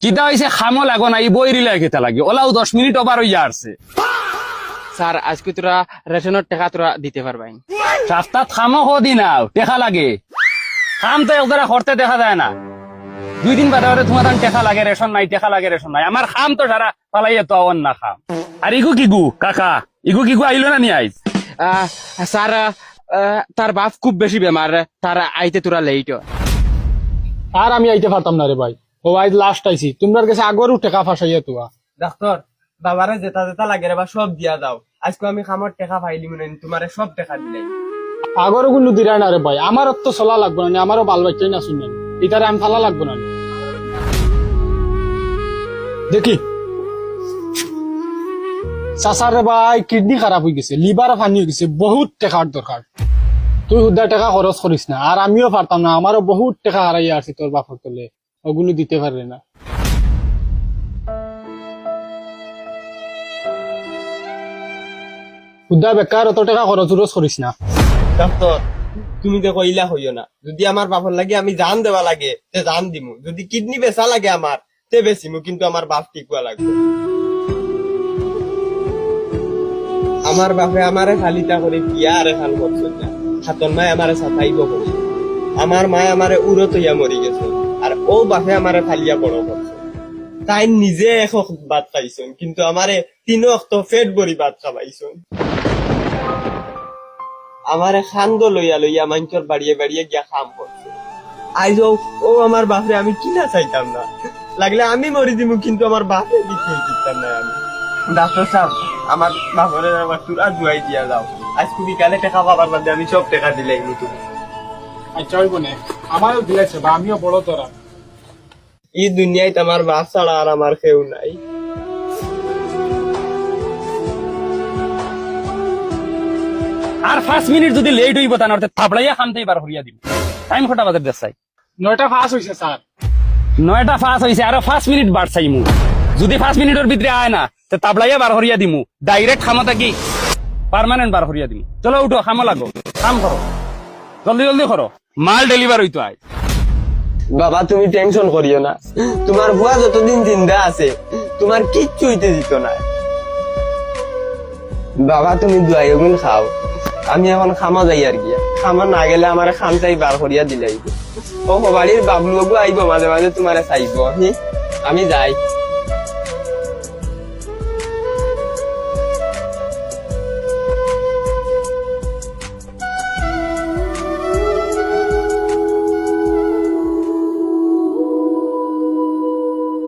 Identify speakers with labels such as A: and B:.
A: কিতা হইছে খামো লাগো না, এই বইরি লাগে লাগে ওলাও 10 মিনিট ওভার হইয়া আসছে।
B: স্যার আজকে তোরা রেশনের টাকা তোরা দিতে পারবাই?
A: রাস্তাত খামো হদি নাও টেকা লাগে, খাম তো একদারা করতে দেখা যায় না। 2 দিন বাদে বাদে তোমার টেকা লাগে, রেশন নাই, টেকা লাগে, রেশন নাই। আমার খাম তো সারা পালাইয়া তো অন না খাম। আর ইগু কিগু কাকা, ইগু কিগু আইলো না নি আইস?
B: স্যার তার বাপ খুব বেশি বেমার, তার আইতে তোরা লেট।
C: আর আমি আইতে পারতাম না রে ভাই, ও আজ লাস্ট আইছি, তোমরা কাছে আগরও টাকা ফাঁসাইয়া তোয়া।
D: ডাক্তার বাবারে যেটা যেটা লাগে রে বা সব দিয়া দাও, আজকে আমি খামর টাকা পাইলি মনে তোমারে সব টাকা দিলাই।
C: আগরও কোনো দিরাই না রে ভাই, আমারও তো চলা লাগবো না, আমারও বাল বাচ্চাই না শুনলেন, এটারে আমি ফালা লাগবো না। দেখি চাচার রে ভাই কিডনি খারাপ হয়ে গেছে, লিভার ফানি হয়ে গেছে, বহুত টাকার দরকার। তুই হুদা টাকা খরচ করিস না, আর আমিও পারতাম না, আমারও বহুত টাকা হারাইয়া আছে তোর বাপর তলে, ওগুলো দিতে পারবে না। হুদা বেকার অত টাকা খরচ করিস না।
D: ডাক্তার তুমি তো কইলা হইও না, যদি আমার বাপর লাগে আমি জান দেওয়া লাগে তে জান দিমু, যদি কিডনি বেচা লাগে আমার তে বেচিমু, কিন্তু আমার বাপ টিকুয়া লাগবে। আমার বাপে আমারে খালিতা করে বিয়া আরে খাল করছেন না, হাতন মায় আমারে সাথাইব করছে, আমার মায় আমারে উড়ত হইয়া মরি গেছে, আর ও বাপে আমারে ফালিয়া বড় করছে। তাই নিজে এক ভাত খাইছেন, কিন্তু আমারে 3 অক্ত পেট ভরি ভাত খাবাইছেন। আমারে খান্দ লইয়া লইয়া মাঞ্চর বাড়িয়ে বাড়িয়ে গিয়া খাম করছে। আইজ ও আমার বাপরে আমি কিনা চাইতাম না, লাগলে আমি মরি দিমু, কিন্তু আমার বাপরে দিতে দিতাম না আমি। ডাক্তার সাহেব আমার বাপরে আমার তুরা জুয়াই দিয়া যাও, আজকে বিকালে টাকা পাবার বাদে আমি সব টাকা দিলাই তুমি।
C: আচ্ছা ওই বোনে আমারও দিয়েছে বা আমিও বড় তোরা।
D: এই দুনিয়ায় আমার বাপ ছাড়া আর আমার কেউ নাই।
A: আর 5 মিনিট যদি লেট হইব তা নরতে থাপড়াইয়া খামতেই বার হইয়া দিব। টাইম কটা বাজে দেখাই?
C: 9টা পাস হয়েছে স্যার।
A: 9টা 5 হইছে, আরো 5 মিনিট বাড় চাইমু। যদি 5 মিনিটের ভিতরে আয় না তে তাবলাইয়া বার হইয়া দিমু, ডাইরেক্ট খামতা কি পার্মানেন্ট বার হইয়া দিমু। চলো উঠো, খামো লাগো, কাম করো, জলদি জলদি করো, মাল ডেলিভার হইতো আয়।
D: বাবা তুমি টেনশন করিও না, তোমার বুয়া যতদিন জিন্দা আছে তোমার কিচ্ছু হইতে দিত না। বাবা তুমি দুয়াই গুণ খাও, আমি এখন খামা যাই আর কি, খামা না গেলে আমার খাম চাই বার করিয়া দিলাই। ও বাড়ির বাবলু বাবু আইব মাঝে মাঝে তোমারে চাইব, আমি যাই।